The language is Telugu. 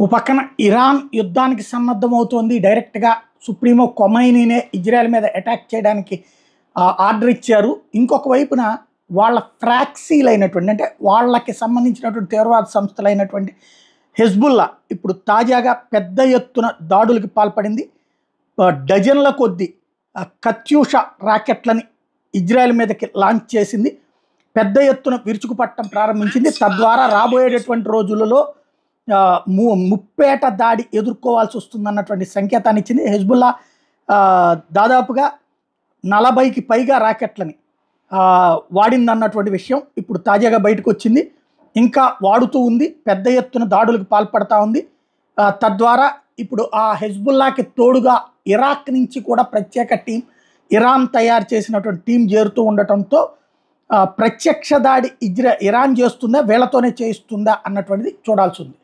ఓ పక్కన ఇరాన్ యుద్ధానికి సన్నద్ధమవుతోంది. డైరెక్ట్గా సుప్రీమో ఖొమైనీనే ఇజ్రాయెల్ మీద అటాక్ చేయడానికి ఆర్డర్ ఇచ్చారు. ఇంకొక వైపున వాళ్ళ ఫ్రాక్సీలు అయినటువంటి, అంటే వాళ్ళకి సంబంధించినటువంటి తీవ్రవాద సంస్థలైనటువంటి హెజ్బుల్లా ఇప్పుడు తాజాగా పెద్ద ఎత్తున దాడులకు పాల్పడింది. డజన్ల కొద్దీ కత్యూష రాకెట్లని ఇజ్రాయెల్ మీదకి లాంచ్ చేసింది. పెద్ద ఎత్తున విరుచుకుపట్టడం ప్రారంభించింది. తద్వారా రాబోయేటటువంటి రోజులలో ముప్పేట దాడి ఎదుర్కోవాల్సి వస్తుందన్నటువంటి సంకేతాన్ని ఇచ్చింది. హెజ్బుల్లా దాదాపుగా 40కి పైగా రాకెట్లని వాడిందన్నటువంటి విషయం ఇప్పుడు తాజాగా బయటకు వచ్చింది. ఇంకా వాడుతూ ఉంది, పెద్ద ఎత్తున దాడులకు పాల్పడతా ఉంది. తద్వారా ఇప్పుడు ఆ హెజ్బుల్లాకి తోడుగా ఇరాక్ నుంచి కూడా ప్రత్యేక టీం, ఇరాన్ తయారు చేసినటువంటి టీం చేరుతూ ఉండటంతో ప్రత్యక్ష దాడి ఇరాన్ చేస్తుందా, వీళ్ళతోనే చేయిస్తుందా అన్నటువంటిది చూడాల్సి ఉంది.